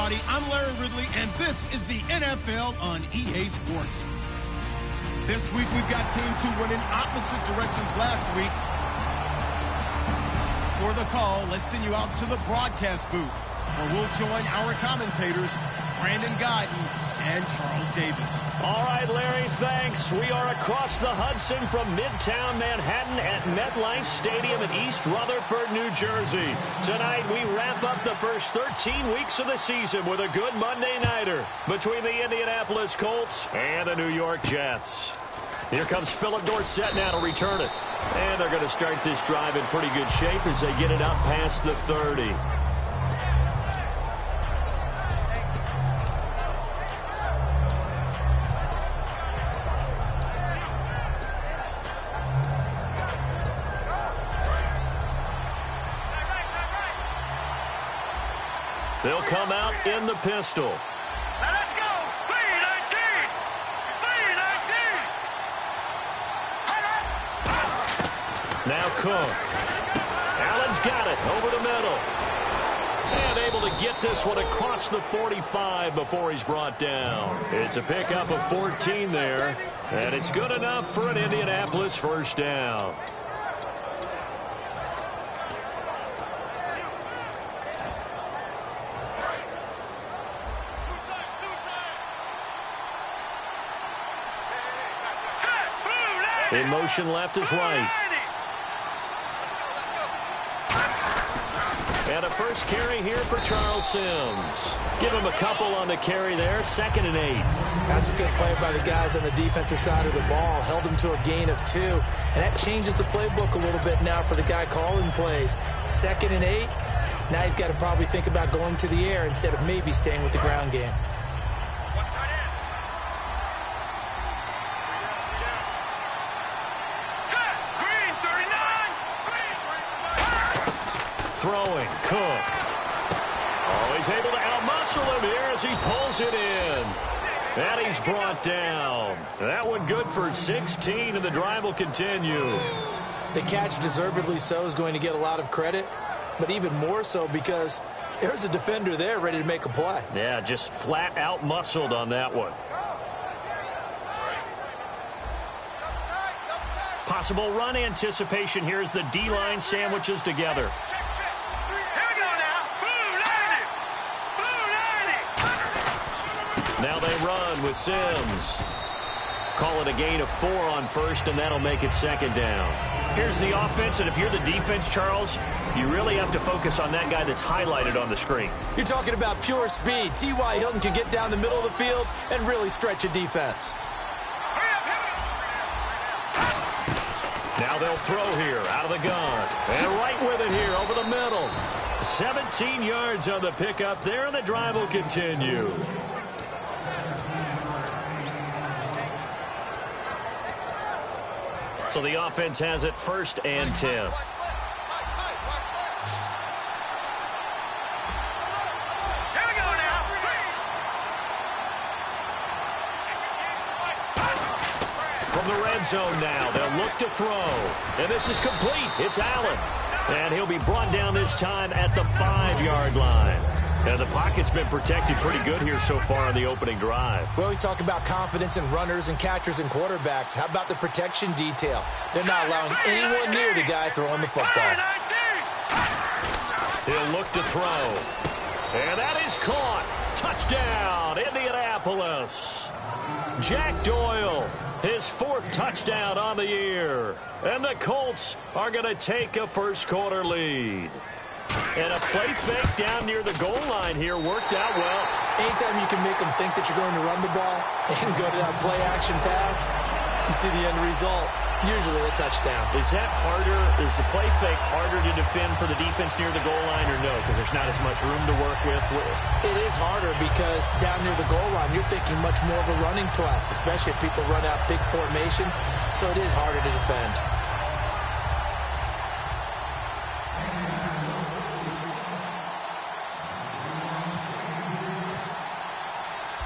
everybody. I'm Larry Ridley, and this is the NFL on EA Sports. This week, we've got teams who went in opposite directions last week. For the call, let's send you out to the broadcast booth, where we'll join our commentators, Brandon Guyton and Charles Davis. All right, Larry, thanks. We are across the Hudson from Midtown Manhattan at MetLife Stadium in East Rutherford, New Jersey. Tonight, we wrap up the first 13 weeks of the season with a good Monday nighter between the Indianapolis Colts and the New York Jets. Here comes Philip Dorsett now to return it. And they're going to start this drive in pretty good shape as they get it out past the 30. They'll come out in the pistol. Now let's go. 3-19. 3-19. Now Cook. Allen's got it over the middle. And able to get this one across the 45 before he's brought down. It's a pickup of 14 there. And it's good enough for an Indianapolis first down. In motion left is right. And a first carry here for Charles Sims. Give him a couple on the carry there. 2nd and 8. That's a good play by the guys on the defensive side of the ball. Held him to a gain of 2. And that changes the playbook a little bit now for the guy calling plays. 2nd and 8. Now he's got to probably think about going to the air instead of maybe staying with the ground game. Throwing, Cook. Oh, he's able to outmuscle him here as he pulls it in. And he's brought down. That one good for 16, and the drive will continue. The catch, deservedly so, is going to get a lot of credit, but even more so because there's a defender there ready to make a play. Yeah, just flat out muscled on that one. Possible run anticipation here as the D-line sandwiches together. Now they run with Sims. Call it a gain of 4 on first, and that'll make it 2nd down. Here's the offense, and if you're the defense, Charles, you really have to focus on that guy that's highlighted on the screen. You're talking about pure speed. T.Y. Hilton can get down the middle of the field and really stretch a defense. Now they'll throw here out of the gun. And right with it here over the middle. 17 yards on the pickup there, and the drive will continue. So the offense has it 1st and 10. From the red zone now, they'll look to throw. And this is complete. It's Allen. And he'll be brought down this time at the 5-yard line. And the pocket's been protected pretty good here so far on the opening drive. We always talk about confidence in runners and catchers and quarterbacks. How about the protection detail? They're not allowing anyone near the guy throwing the football. He'll look to throw. And that is caught. Touchdown, Indianapolis. Jack Doyle, his 4th touchdown on the year. And the Colts are going to take a first-quarter lead. And a play fake down near the goal line here worked out well. Anytime you can make them think that you're going to run the ball and go to that play-action pass, you see the end result, usually a touchdown. Is that harder? Is the play fake harder to defend for the defense near the goal line or no? Because there's not as much room to work with? It is harder because down near the goal line, you're thinking much more of a running play, especially if people run out big formations, so it is harder to defend.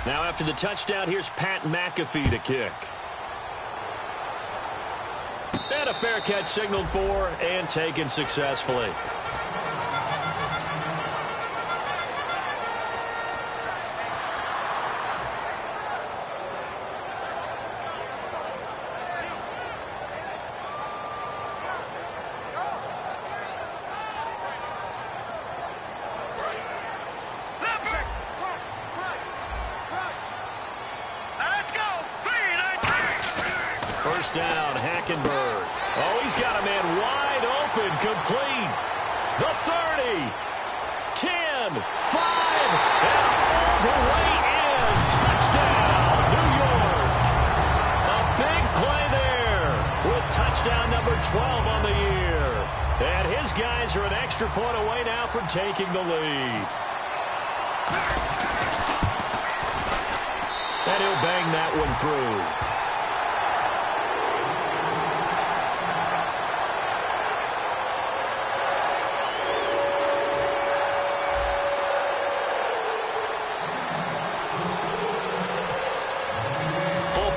Now after the touchdown, here's Pat McAfee to kick. And a fair catch signaled for and taken successfully. touchdown number 12 on the year. And his guys are an extra point away now from taking the lead. And he'll bang that one through.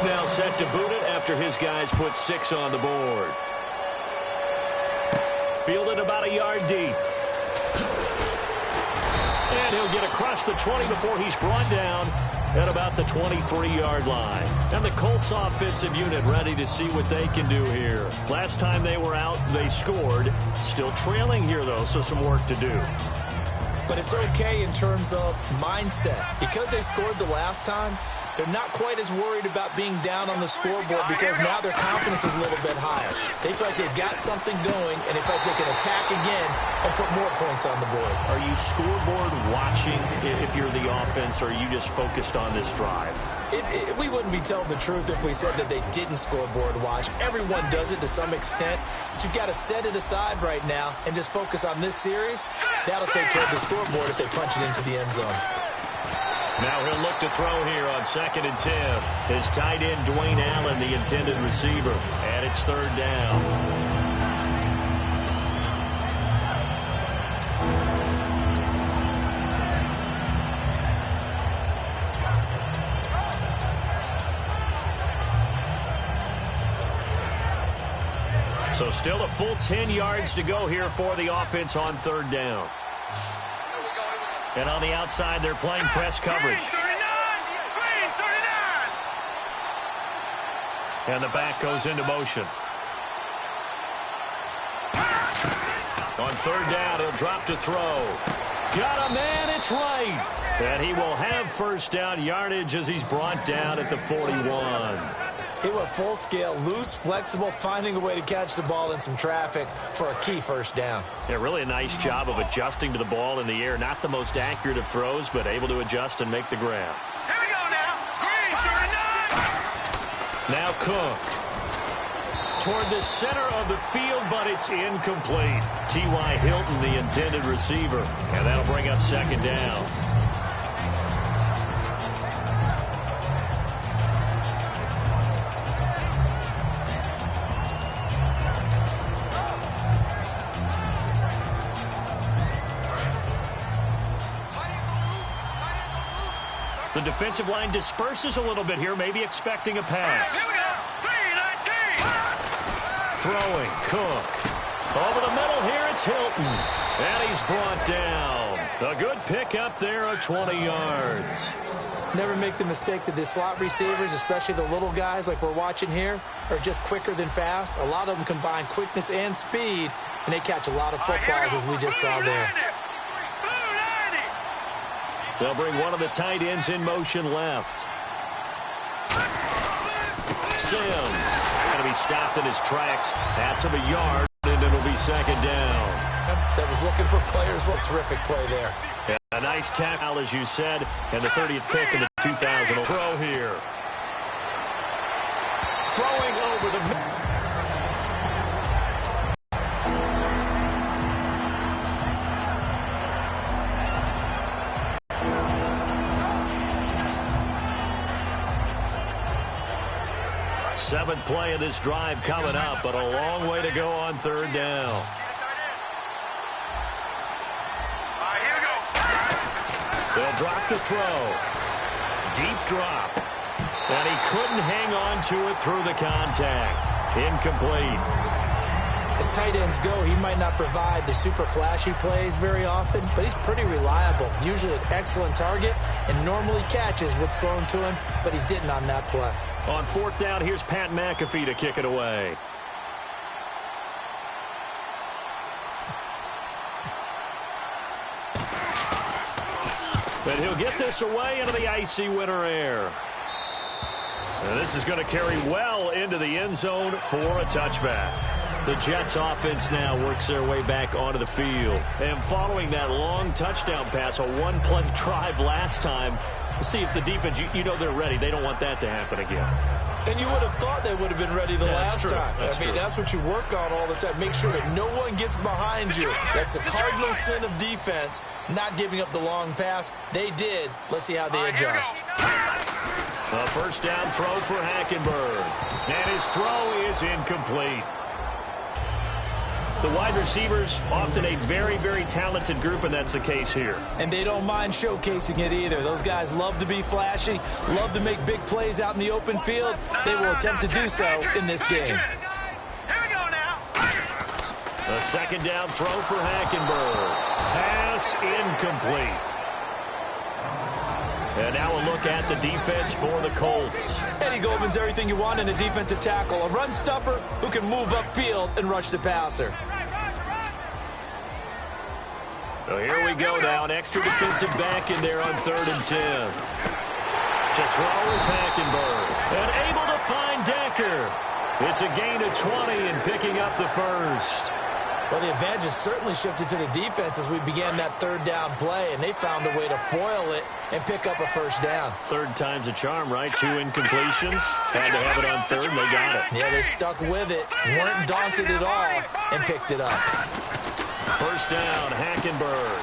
Now set to boot it after his guys put 6 on the board. Fielded about a yard deep. And he'll get across the 20 before he's brought down at about the 23-yard line. And the Colts offensive unit ready to see what they can do here. Last time they were out, they scored. Still trailing here, though, so some work to do. But it's okay in terms of mindset. Because they scored the last time, they're not quite as worried about being down on the scoreboard because now their confidence is a little bit higher. They feel like they've got something going, and they feel like they can attack again and put more points on the board. Are you scoreboard watching if you're the offense, or are you just focused on this drive? We wouldn't be telling the truth if we said that they didn't scoreboard watch. Everyone does it to some extent, but you've got to set it aside right now and just focus on this series. That'll take care of the scoreboard if they punch it into the end zone. Now he'll look to throw here on 2nd and 10. His tight end, Dwayne Allen, the intended receiver. And it's 3rd down. So still a full 10 yards to go here for the offense on 3rd down. And on the outside, they're playing press coverage. And the back goes into motion. On 3rd down, he'll drop to throw. Got a man, it's right. And he will have 1st down yardage as he's brought down at the 41. He went full scale, loose, flexible, finding a way to catch the ball in some traffic for a key 1st down. Yeah, really a nice job of adjusting to the ball in the air. Not the most accurate of throws, but able to adjust and make the grab. Here we go now. Green, 39. Now Cook. Toward the center of the field, but it's incomplete. T.Y. Hilton, the intended receiver. And that'll bring up 2nd down. The defensive line disperses a little bit here, maybe expecting a pass. Here we go. 3-19. Throwing, Cook. Over the middle here, it's Hilton. And he's brought down. A good pickup there of 20 yards. Never make the mistake that the slot receivers, especially the little guys like we're watching here, are just quicker than fast. A lot of them combine quickness and speed, and they catch a lot of footballs as we just saw there. They'll bring one of the tight ends in motion left. Sims going to be stopped in his tracks out to the yard, and it'll be 2nd down. That was looking for players. Terrific play there. Yeah, a nice tackle, as you said, and the 30th pick in the 2000 throw here. Throwing over the middle. Seventh play of this drive coming up, but a long way to go on 3rd down. Here we go. They'll drop to throw. Deep drop. And he couldn't hang on to it through the contact. Incomplete. As tight ends go, he might not provide the super flashy plays very often, but he's pretty reliable. Usually an excellent target and normally catches what's thrown to him, but he didn't on that play. On 4th down, here's Pat McAfee to kick it away. But he'll get this away into the icy winter air. And this is going to carry well into the end zone for a touchback. The Jets offense now works their way back onto the field. And following that long touchdown pass, a one-play drive last time, we'll see if the defense, you know they're ready. They don't want that to happen again. And you would have thought they would have been ready the last time. That's what you work on all the time. Make sure that no one gets behind you. That's the cardinal sin of defense, not giving up the long pass. They did. Let's see how they adjust. A first down throw for Hackenberg. And his throw is incomplete. The wide receivers, often a very, very talented group, and that's the case here. And they don't mind showcasing it either. Those guys love to be flashy, love to make big plays out in the open field. They will attempt to do so in this game. Here we go now. A second down throw for Hackenberg. Pass incomplete. And now a look at the defense for the Colts. Eddie Goldman's everything you want in a defensive tackle. A run stuffer who can move upfield and rush the passer. So here we go now. An extra defensive back in there on 3rd and 10. To throw is Hackenberg. And able to find Decker. It's a gain of 20 and picking up the first. Well, the advantage has certainly shifted to the defense as we began that 3rd down play, and they found a way to foil it and pick up a first down. 3rd time's a charm, right? 2 incompletions. Had to have it on 3rd, and they got it. Yeah, they stuck with it, weren't daunted at all, and picked it up. First down, Hackenberg.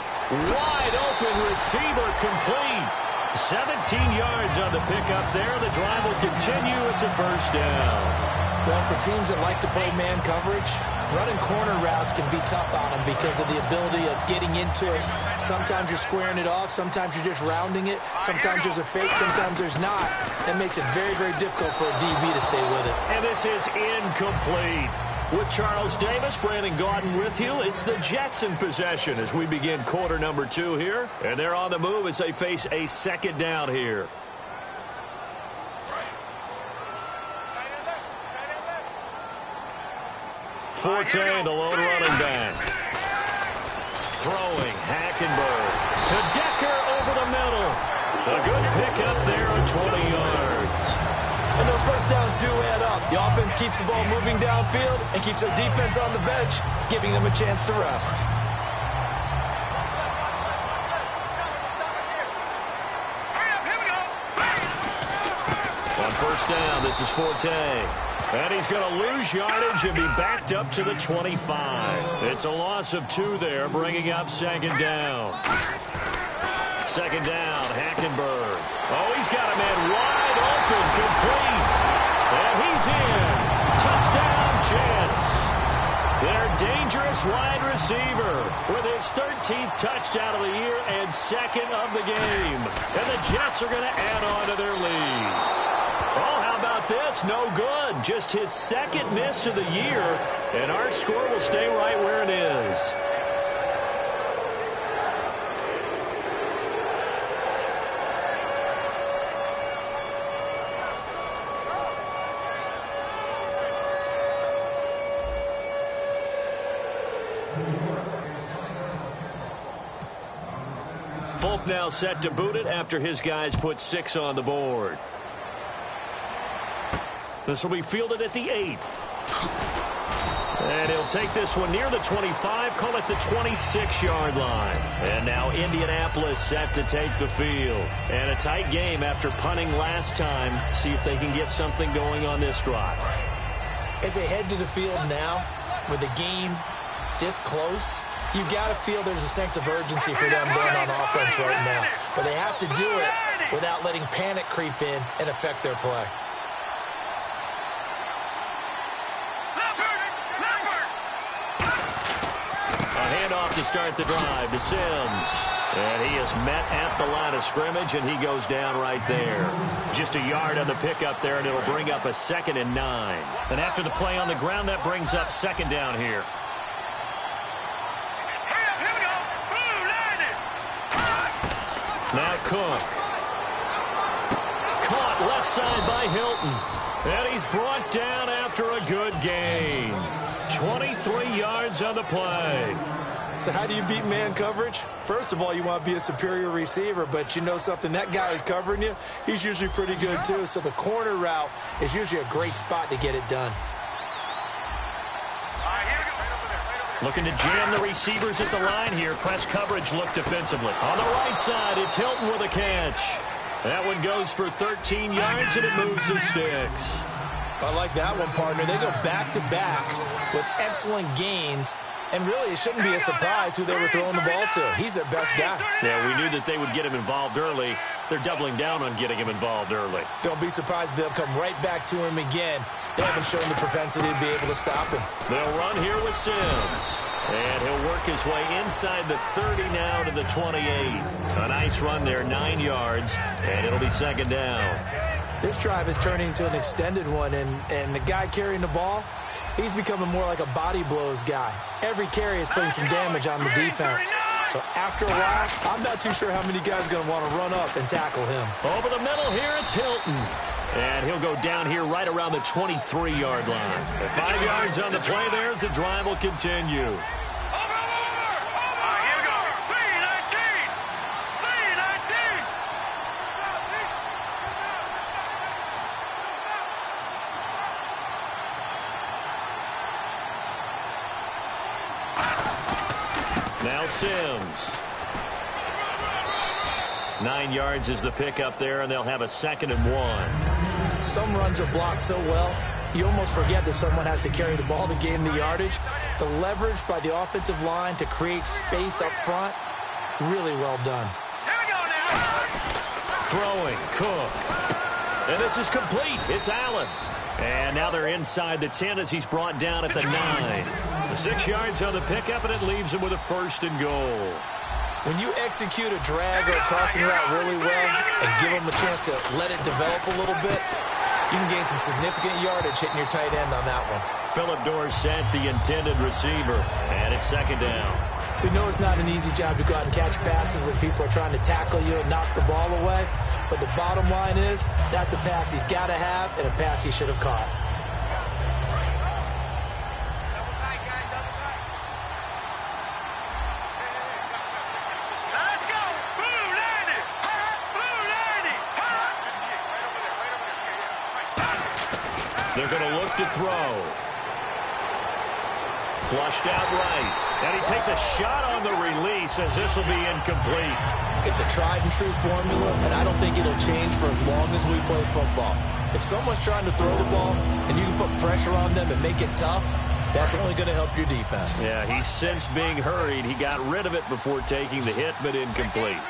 Wide open receiver complete. 17 yards on the pickup there. The drive will continue. It's a first down. Well, for teams that like to play man coverage, running corner routes can be tough on them because of the ability of getting into it. Sometimes you're squaring it off. Sometimes you're just rounding it. Sometimes there's a fake. Sometimes there's not. That makes it very, very difficult for a DB to stay with it. And this is incomplete. With Charles Davis, Brandon Gaudin with you. It's the Jets in possession as we begin quarter number 2 here. And they're on the move as they face a second down here. Forte, the lone running back. Throwing, Hackenberg to Decker over the middle. A good pickup there at 20 yards. And those first downs do add up. The offense keeps the ball moving downfield and keeps their defense on the bench, giving them a chance to rest. Here we go. On first down, this is Forte. And he's going to lose yardage and be backed up to the 25. It's a loss of 2 there, bringing up second down. Second down, Hackenberg. Oh, he's got a man wide open, complete. And he's in. Touchdown, Jets. Their dangerous wide receiver with his 13th touchdown of the year and 2nd of the game. And the Jets are going to add on to their lead. Oh, how about this? No good. Just his 2nd miss of the year, and our score will stay right where it is. Folk now set to boot it after his guys put 6 on the board. This will be fielded at the 8. And he'll take this one near the 25, call it the 26-yard line. And now Indianapolis set to take the field. And a tight game after punting last time. See if they can get something going on this drive. As they head to the field now, with the game this close, you've got to feel there's a sense of urgency for them going on offense right now. But they have to do it without letting panic creep in and affect their play. Handoff to start the drive to Sims. And he is met at the line of scrimmage, and he goes down right there. Just a yard on the pickup there, and it'll bring up a 2nd and 9. And after the play on the ground, that brings up 2nd down here. Here we go. Blue, landed. Now Cook. Caught left side by Hilton. And he's brought down after a good gain. 23 yards on the play. So how do you beat man coverage? First of all, you want to be a superior receiver, but you know something, that guy who's covering you, he's usually pretty good too. So the corner route is usually a great spot to get it done. Looking to jam the receivers at the line here. Press coverage look defensively. On the right side, it's Hilton with a catch. That one goes for 13 yards, and it moves the sticks. I like that one, partner. They go back-to-back with excellent gains. And really, it shouldn't be a surprise who they were throwing the ball to. He's their best guy. Yeah, we knew that they would get him involved early. They're doubling down on getting him involved early. Don't be surprised if they'll come right back to him again. They haven't shown the propensity to be able to stop him. They'll run here with Sims. And he'll work his way inside the 30 now to the 28. A nice run there, 9 yards, and it'll be second down. This drive is turning into an extended one, and the guy carrying the ball, he's becoming more like a body blows guy. Every carry is putting some damage on the defense. So after a while, I'm not too sure how many guys are going to want to run up and tackle him. Over the middle here, it's Hilton. And he'll go down here right around the 23-yard line. 5 yards on the play there as the drive will continue. Now Sims. 9 yards is the pickup there, and they'll have a 2nd and 1. Some runs are blocked so well, you almost forget that someone has to carry the ball to gain the yardage. The leverage by the offensive line to create space up front, really well done. Here we go now. Throwing, Cook. And this is complete. It's Allen. And now they're inside the 10 as he's brought down at the 9. 6 yards on the pickup, and it leaves him with a 1st and goal. When you execute a drag or a crossing route really well and give them a chance to let it develop a little bit, you can gain some significant yardage hitting your tight end on that one. Phillip Dorsett, the intended receiver, and it's 2nd down. We know it's not an easy job to go out and catch passes when people are trying to tackle you and knock the ball away, but the bottom line is that's a pass he's got to have and a pass he should have caught. They're going to look to throw. Flushed out right. And he takes a shot on the release as this will be incomplete. It's a tried-and-true formula, and I don't think it'll change for as long as we play football. If someone's trying to throw the ball and you can put pressure on them and make it tough, that's only going to help your defense. Yeah, he's since being hurried. He got rid of it before taking the hit, but incomplete.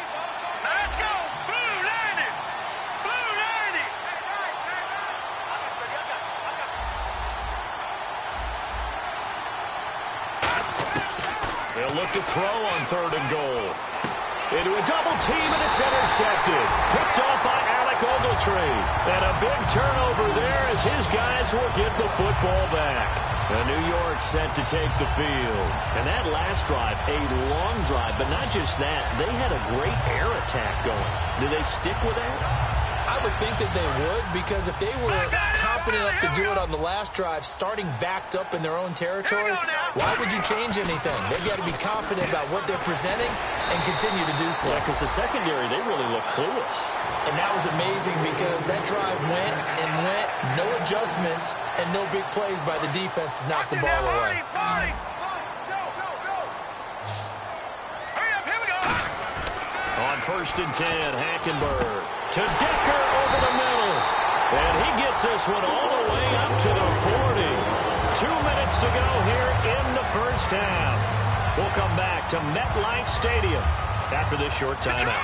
They'll look to throw on 3rd and goal. Into a double team, and it's intercepted. Picked off by Alec Ogletree. And a big turnover there as his guys will get the football back. And New York set to take the field. And that last drive, a long drive, but not just that. They had a great air attack going. Do they stick with that? I would think that they would, because if they were confident enough to do it on the last drive, starting backed up in their own territory, why would you change anything? They've got to be confident about what they're presenting and continue to do so. Yeah, because the secondary, they really look clueless. And that was amazing because that drive went and went, no adjustments, and no big plays by the defense to knock the ball away. On 1st and 10, Hackenberg to Decker over the middle. And he gets this one all the way up to the 40. 2 minutes to go here in the first half. We'll come back to MetLife Stadium after this short timeout.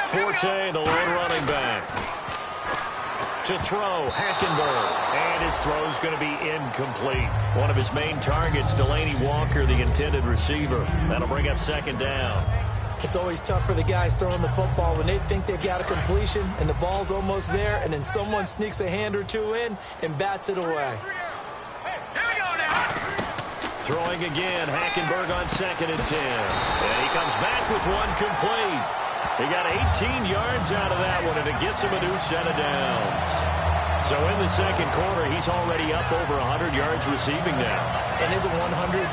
Forte, the lone running back. To throw, Hackenberg. And his throw's going to be incomplete. One of his main targets, Delaney Walker, the intended receiver. That'll bring up 2nd down. It's always tough for the guys throwing the football when they think they've got a completion and the ball's almost there, and then someone sneaks a hand or two in and bats it away. Throwing again, Hackenberg on 2nd and 10. And he comes back with one complete. He got 18 yards out of that one, and it gets him a new set of downs. So in the second quarter, he's already up over 100 yards receiving now. And isn't 100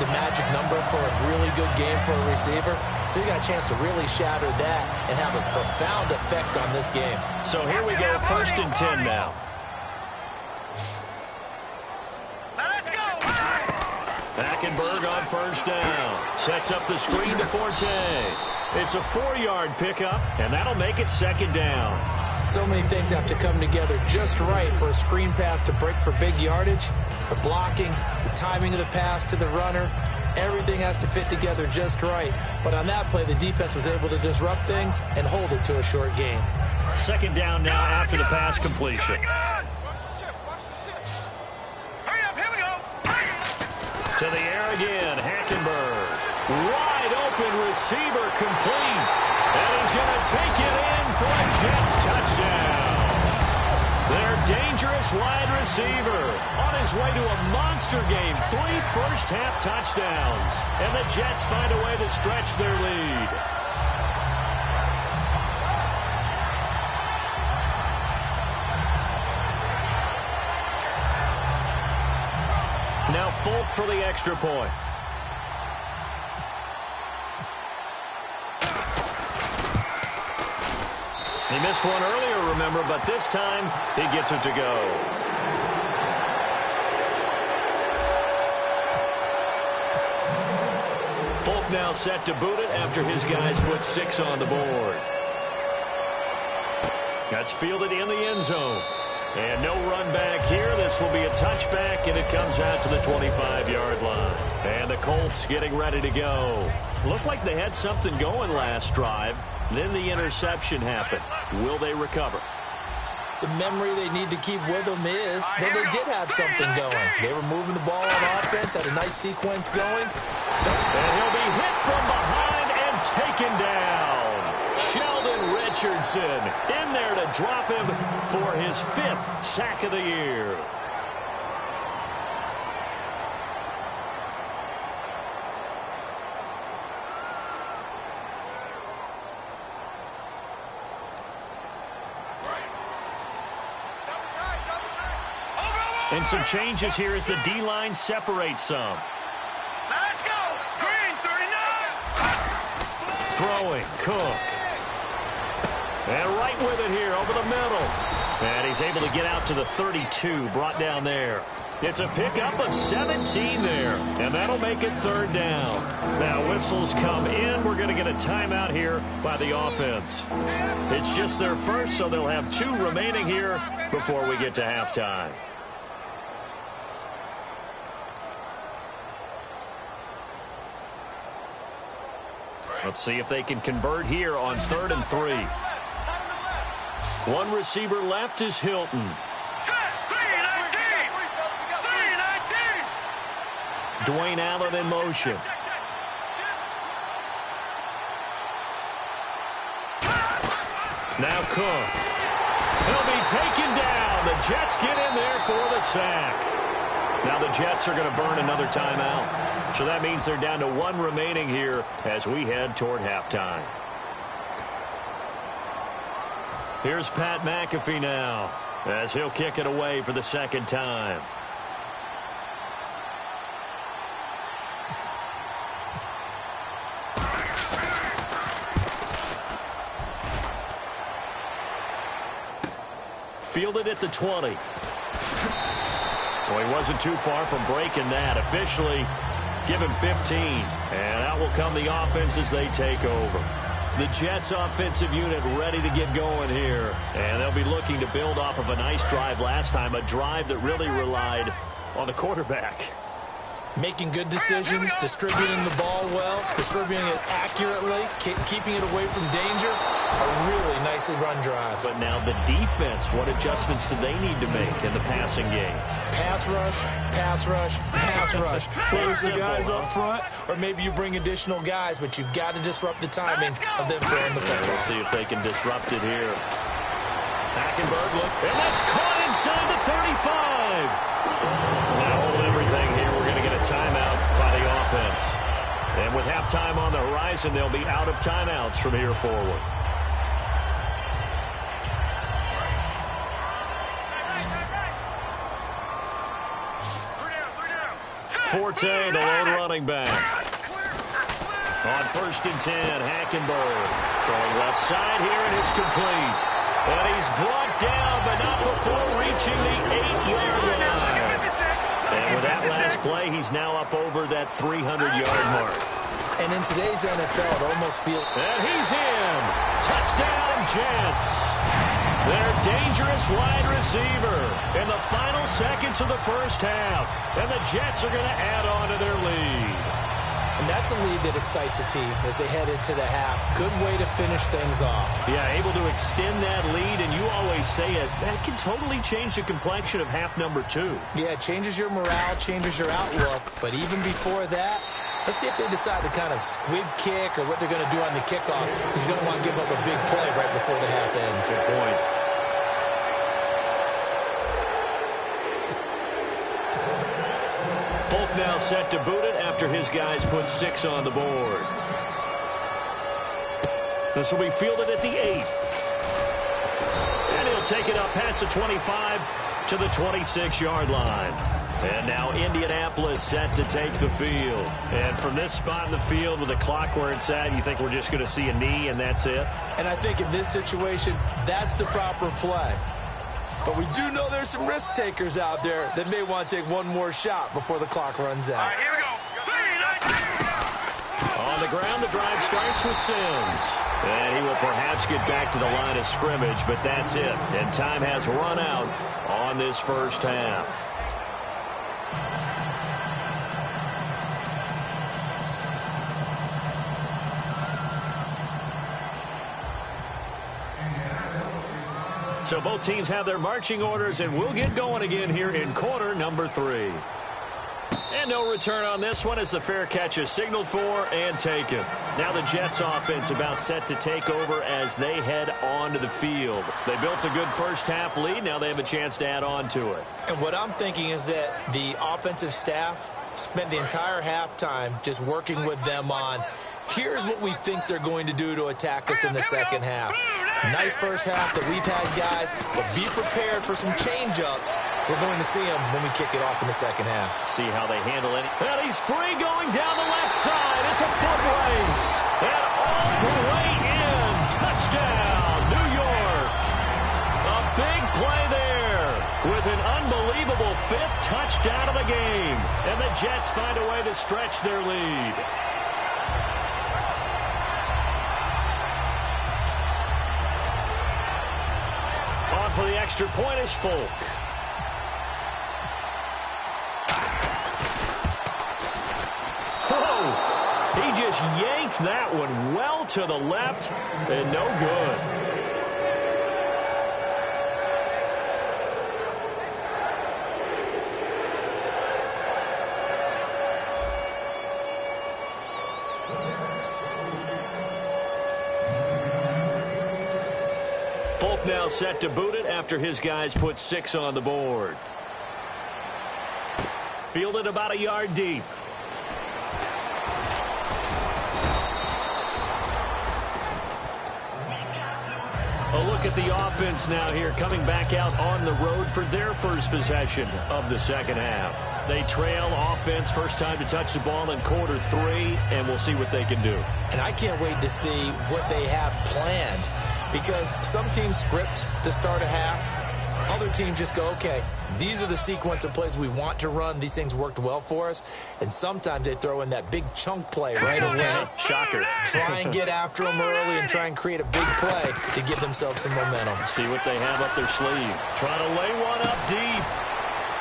the magic number for a really good game for a receiver? So he got a chance to really shatter that and have a profound effect on this game. So here we go, 1st and 10 now. Let's go! Hackenberg on 1st down. Sets up the screen to Forte. It's a 4-yard pickup, and that'll make it second down. So many things have to come together just right for a screen pass to break for big yardage. The blocking, the timing of the pass to the runner, everything has to fit together just right. But on that play, the defense was able to disrupt things and hold it to a short gain. Second down now after the pass completion. Hurry up, here we go. To the air again, Hackenberg. Wide open receiver complete. And he's going to take it in for a Jets touchdown. Their dangerous wide receiver on his way to a monster game. 3 first-half touchdowns. And the Jets find a way to stretch their lead. Now Folk for the extra point. He missed one earlier, remember, but this time he gets it to go. Folk now set to boot it after his guys put 6 on the board. That's fielded in the end zone. And no run back here. This will be a touchback, and it comes out to the 25-yard line. And the Colts getting ready to go. Looked like they had something going last drive. Then the interception happened. Will they recover? The memory they need to keep with them is that they did have something going. They were moving the ball on offense, had a nice sequence going. And he'll be hit from behind and taken down. Sheldon Richardson in there to drop him for his 5th sack of the year. And some changes here as the D-line separates some. Let's go. Green, 39. Throwing, Cook. And right with it here over the middle. And he's able to get out to the 32, brought down there. It's a pickup of 17 there, and that'll make it 3rd down. Now whistles come in. We're going to get a timeout here by the offense. It's just their first, so they'll have 2 remaining here before we get to halftime. Let's see if they can convert here on 3rd and 3. One receiver left is Hilton. Dwayne Allen in motion. Now Cook. He'll be taken down. The Jets get in there for the sack. Now the Jets are going to burn another timeout. So that means they're down to 1 remaining here as we head toward halftime. Here's Pat McAfee now as he'll kick it away for the 2nd time. Fielded at the 20. Well, he wasn't too far from breaking that. Officially, give him 15. And out will come the offense as they take over. The Jets offensive unit ready to get going here. And they'll be looking to build off of a nice drive last time, a drive that really relied on the quarterback. Making good decisions, distributing the ball well, distributing it accurately, keeping it away from danger. A really nicely run drive. But now the defense, what adjustments do they need to make in the passing game? Pass rush, pass rush, pass rush. Whether it's the guys up front or maybe you bring additional guys, but you've got to disrupt the timing of them throwing the football. We'll see if they can disrupt it here. Hackenberg, look, and that's caught inside the 35. Now hold everything here. We're going to get a timeout by the offense. And with halftime on the horizon, they'll be out of timeouts from here forward. Forte, the lone running back. On 1st and 10, Hackenberg throwing left side here, and it's complete. And he's brought down, but not before reaching the 8-yard line. And with that last play, he's now up over that 300-yard mark. And in today's NFL, it almost feels... And he's in. Touchdown, Jets. Their dangerous wide receiver in the final seconds of the first half. And the Jets are going to add on to their lead. And that's a lead that excites a team as they head into the half. Good way to finish things off. Yeah, able to extend that lead, and you always say it, that can totally change the complexion of half number 2. Yeah, it changes your morale, changes your outlook. But even before that, let's see if they decide to kind of squib kick or what they're going to do on the kickoff, because you don't want to give up a big play right before the half ends. Good point. Folk now set to boot it after his guys put 6 on the board. This will be fielded at the 8. And he'll take it up past the 25 to the 26-yard line. And now Indianapolis set to take the field. And from this spot in the field with the clock where it's at, you think we're just going to see a knee and that's it? And I think in this situation, that's the proper play. But we do know there's some risk takers out there that may want to take one more shot before the clock runs out. All right, here we go. On the ground, the drive starts with Sims. And he will perhaps get back to the line of scrimmage, but that's it. And time has run out on this first half. So both teams have their marching orders, and we'll get going again here in quarter number 3. And no return on this one as the fair catch is signaled for and taken. Now the Jets offense about set to take over as they head onto the field. They built a good first half lead. Now they have a chance to add on to it. And what I'm thinking is that the offensive staff spent the entire halftime just working with them on, here's what we think they're going to do to attack us in the second half. Nice first half that we've had, guys, but be prepared for some change-ups. We're going to see them when we kick it off in the second half. See how they handle it. And he's free going down the left side. It's a foot race. And all the way in. Touchdown, New York. A big play there with an unbelievable 5th touchdown of the game. And the Jets find a way to stretch their lead. For the extra point is Folk. Oh, he just yanked that one well to the left and no good. Folk now set to boot it after his guys put 6 on the board. Fielded about a yard deep. A look at the offense now here, coming back out on the road for their first possession of the second half. They trail offense, first time to touch the ball in quarter 3, and we'll see what they can do. And I can't wait to see what they have planned. Because some teams script to start a half. Other teams just go, okay, these are the sequence of plays we want to run. These things worked well for us. And sometimes they throw in that big chunk play right away. Shocker. Try and get after them early and try and create a big play to give themselves some momentum. See what they have up their sleeve. Trying to lay one up deep.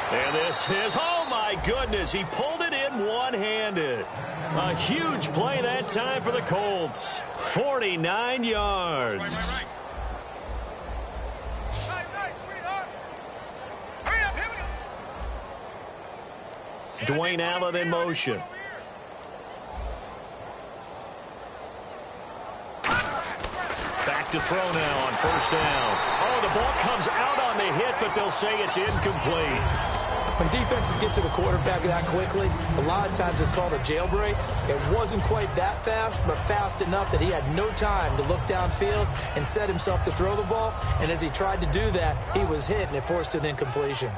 And this is, oh my goodness, he pulled it in one-handed. A huge play that time for the Colts. 49 yards. Right. Nice, sweetheart. Hurry up, here we go. Dwayne Allen in motion. Back to throw now on first down. Oh, the ball comes out on the hit, but they'll say it's incomplete. When defenses get to the quarterback that quickly, a lot of times it's called a jailbreak. It wasn't quite that fast, but fast enough that he had no time to look downfield and set himself to throw the ball. And as he tried to do that, he was hit, and it forced an incompletion.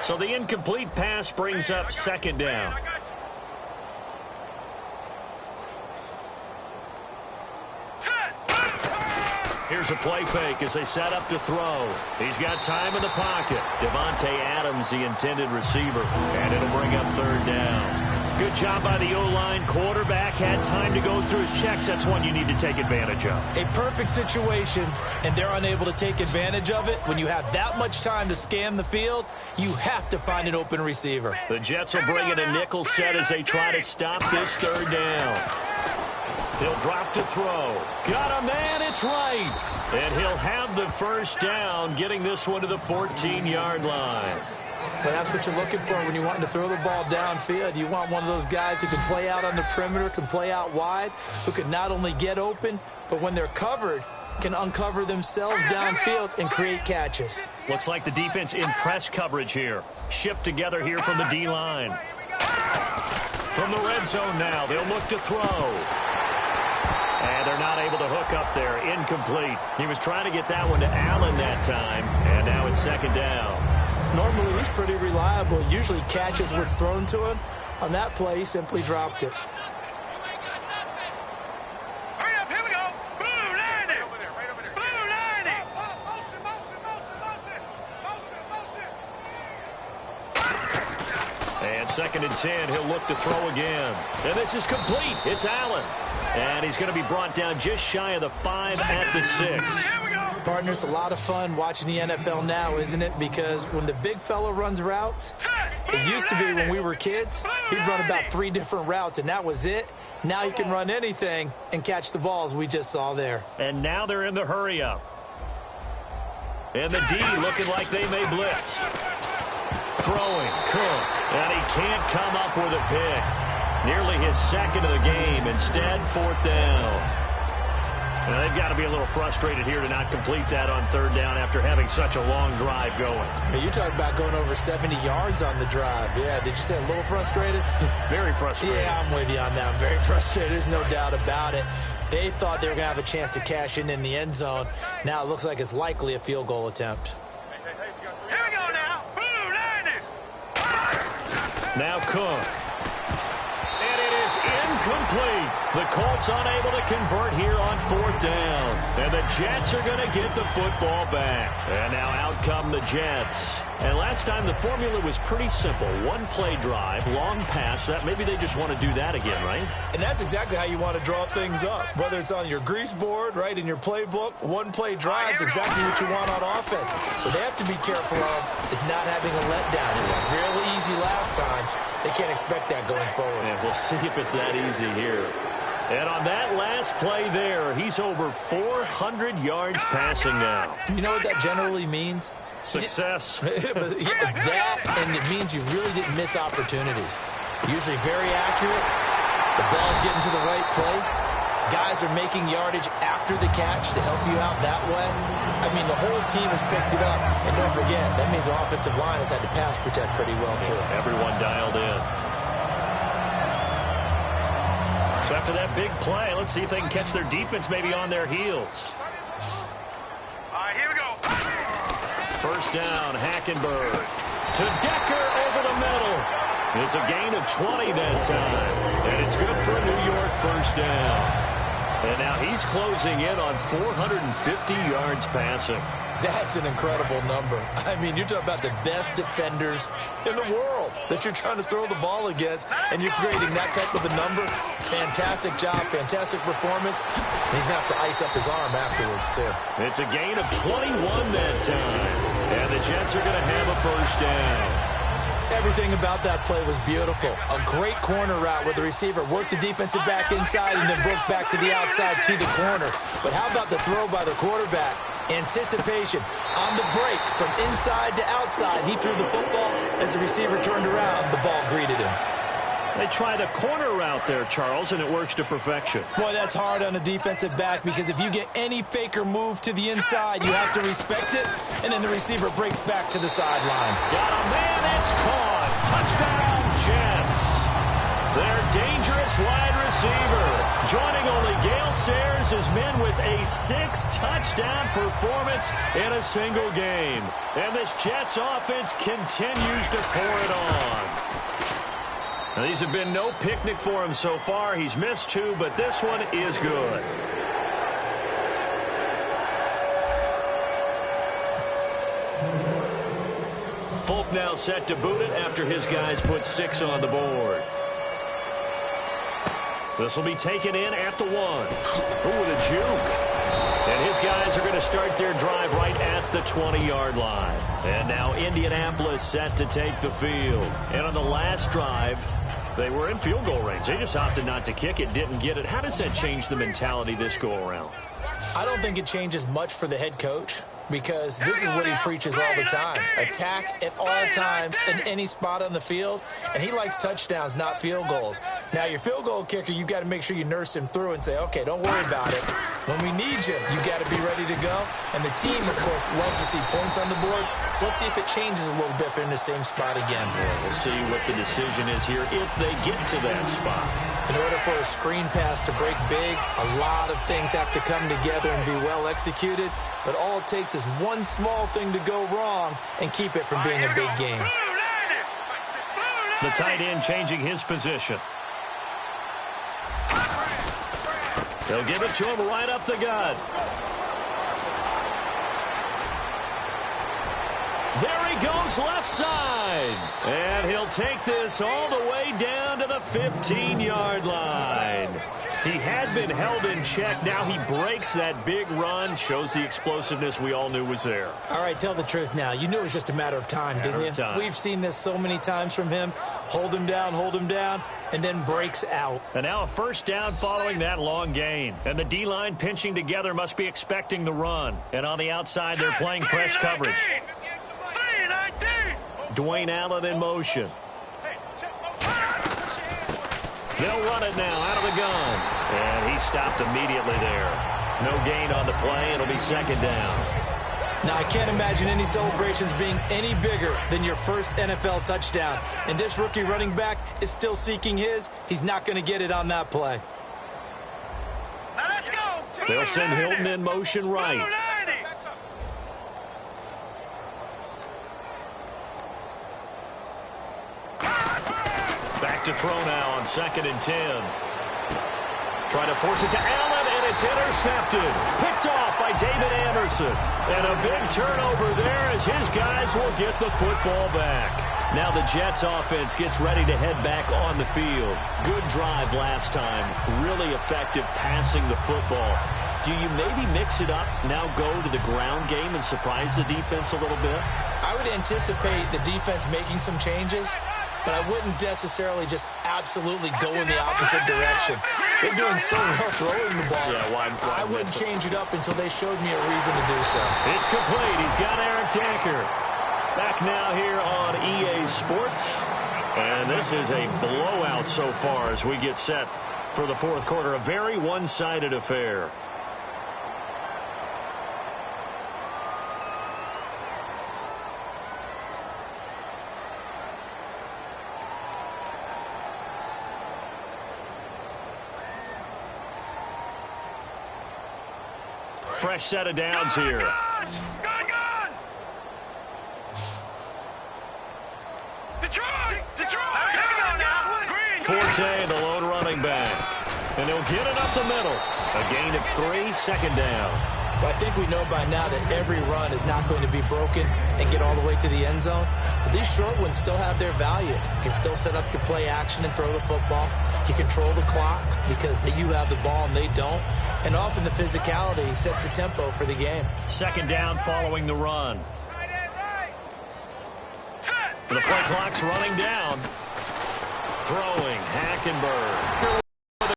So the incomplete pass brings up second down. here's a play fake as they set up to throw. He's got time in the pocket. Devontae Adams, the intended receiver. And it'll bring up third down. Good job by the O-line. Quarterback had time to go through his checks. That's one you need to take advantage of. A perfect situation, and they're unable to take advantage of it. When you have that much time to scan the field, you have to find an open receiver. The Jets will bring in a nickel set as they try to stop this third down. He'll drop to throw. Got a man, it's right. And he'll have the first down, getting this one to the 14-yard line. Well, that's what you're looking for when you want to throw the ball downfield. You want one of those guys who can play out on the perimeter, can play out wide, who can not only get open, but when they're covered, can uncover themselves downfield and create catches. Looks like the defense in press coverage here. Shift together here from the D-line. From the red zone now, they'll look to throw. And they're not able to hook up there. Incomplete. He was trying to get that one to Allen that time, and now it's second down. Normally, he's pretty reliable. Usually catches what's thrown to him. On that play, he simply dropped it. Hurry up, here we go. Blue line it. Blue line it. And second and 10, he'll look to throw again. And this is complete. It's Allen. And he's going to be brought down just shy of the 5 at the 6. Partner, it's a lot of fun watching the NFL now, isn't it? Because when the big fella runs routes, it used to be when we were kids, he'd run about 3 different routes, and that was it. Now he can run anything and catch the balls we just saw there. And now they're in the hurry-up. And the D looking like they may blitz. Throwing, Cook, and he can't come up with a pick. Nearly his second of the game. Instead, fourth down. Now, they've got to be a little frustrated here to not complete that on third down after having such a long drive going. Hey, you talk about going over 70 yards on the drive. Yeah, did you say a little frustrated? Very frustrated. Yeah, I'm with you on that. I'm very frustrated. There's no doubt about it. They thought they were going to have a chance to cash in the end zone. Now it looks like it's likely a field goal attempt. Here we go now. Blue line it. Now Cook. And it is incomplete. The Colts unable to convert here on fourth down. And the Jets are going to get the football back. And now out come the Jets. And last time the formula was pretty simple. One play drive, long pass. That maybe they just want to do that again, right? And that's exactly how you want to draw things up. Whether it's on your grease board, right, in your playbook, one play drive is exactly what you want on offense. What they have to be careful of is not having a letdown. It was real easy last time. They can't expect that going forward. And we'll see if it's that easy here. And on that last play there, he's over 400 yards passing now. You know what that generally means? Success. That, and it means you really didn't miss opportunities. Usually very accurate. The ball's getting to the right place. Guys are making yardage after the catch to help you out that way. I mean, the whole team has picked it up. And don't forget, that means the offensive line has had to pass protect pretty well, too. Everyone dialed in. So after that big play, let's see if they can catch their defense maybe on their heels. All right, here we go. First down, Hackenberg. To Decker over the middle. It's a gain of 20 that time. And it's good for a New York first down. And now he's closing in on 450 yards passing. That's an incredible number. I mean, you're talking about the best defenders in the world that you're trying to throw the ball against, and you're creating that type of a number. Fantastic job, fantastic performance. He's going to have to ice up his arm afterwards, too. It's a gain of 21 that time. And the Jets are going to have a first down. Everything about that play was beautiful. A great corner route where the receiver worked the defensive back inside and then broke back to the outside to the corner. But how about the throw by the quarterback? Anticipation on the break from inside to outside. He threw the football. As the receiver turned around, the ball greeted him. They try the corner route there, Charles, and it works to perfection. Boy, that's hard on a defensive back because if you get any fake or move to the inside, you have to respect it, and then the receiver breaks back to the sideline. Got a man, it's caught. Touchdown, Jets. Their dangerous wide receiver. Joining only Gale Sayers as men with a 6-touchdown performance in a single game. And this Jets offense continues to pour it on. Now, these have been no picnic for him so far. He's missed 2, but this one is good. Folk now set to boot it after his guys put 6 on the board. This will be taken in at the 1. Ooh, with a juke. And his guys are going to start their drive right at the 20-yard line. And now Indianapolis set to take the field. And on the last drive, they were in field goal range. They just opted not to kick it, didn't get it. How does that change the mentality this go-around? I don't think it changes much for the head coach, because this is what he preaches all the time. Attack at all times in any spot on the field, and he likes touchdowns, not field goals. Now, your field goal kicker, you've got to make sure you nurse him through and say, okay, don't worry about it. When we need you, you've got to be ready to go. And the team, of course, loves to see points on the board. So let's see if it changes a little bit if they're in the same spot again. Yeah, we'll see what the decision is here if they get to that spot. In order for a screen pass to break big, a lot of things have to come together and be well executed. But all it takes is one small thing to go wrong and keep it from being a big game. The tight end changing his position. They'll give it to him right up the gut. There he goes left side. And he'll take this all the way down to the 15-yard line. He had been held in check. Now he breaks that big run. Shows the explosiveness we all knew was there. All right, tell the truth now. You knew it was just a matter of time, didn't you? We've seen this so many times from him. Hold him down, and then breaks out. And now a first down following that long gain. And the D-line pinching together must be expecting the run. And on the outside, they're playing press coverage. Dwayne Allen in motion. They'll run it now out of the gun. And he stopped immediately there. No gain on the play. It'll be second down. Now, I can't imagine any celebrations being any bigger than your first NFL touchdown. And this rookie running back is still seeking his. He's not going to get it on that play. Now let's go. They'll send Hilton in motion right. Back to throw now on 2nd and 10. Trying to force it to Allen, and it's intercepted. Picked off by David Anderson. And a big turnover there as his guys will get the football back. Now the Jets offense gets ready to head back on the field. Good drive last time. Really effective passing the football. Do you maybe mix it up, now go to the ground game and surprise the defense a little bit? I would anticipate the defense making some changes, but I wouldn't necessarily just absolutely go in the opposite direction. They're doing so well throwing the ball. Yeah, why I wouldn't change it up until they showed me a reason to do so. It's complete. He's got Eric Decker. Back now here on EA Sports. And this is a blowout so far as we get set for the fourth quarter. A very one-sided affair. Fresh set of downs here. Gone! Detroit! Let's go now! Forte, the lone running back. And he'll get it up the middle. A gain of 3, second down. Well, I think we know by now that every run is not going to be broken and get all the way to the end zone. But these short ones still have their value. You can still set up your play action and throw the football. You control the clock because you have the ball and they don't. And often the physicality sets the tempo for the game. Second down following the run. The play clock's running down. Throwing, Hackenberg.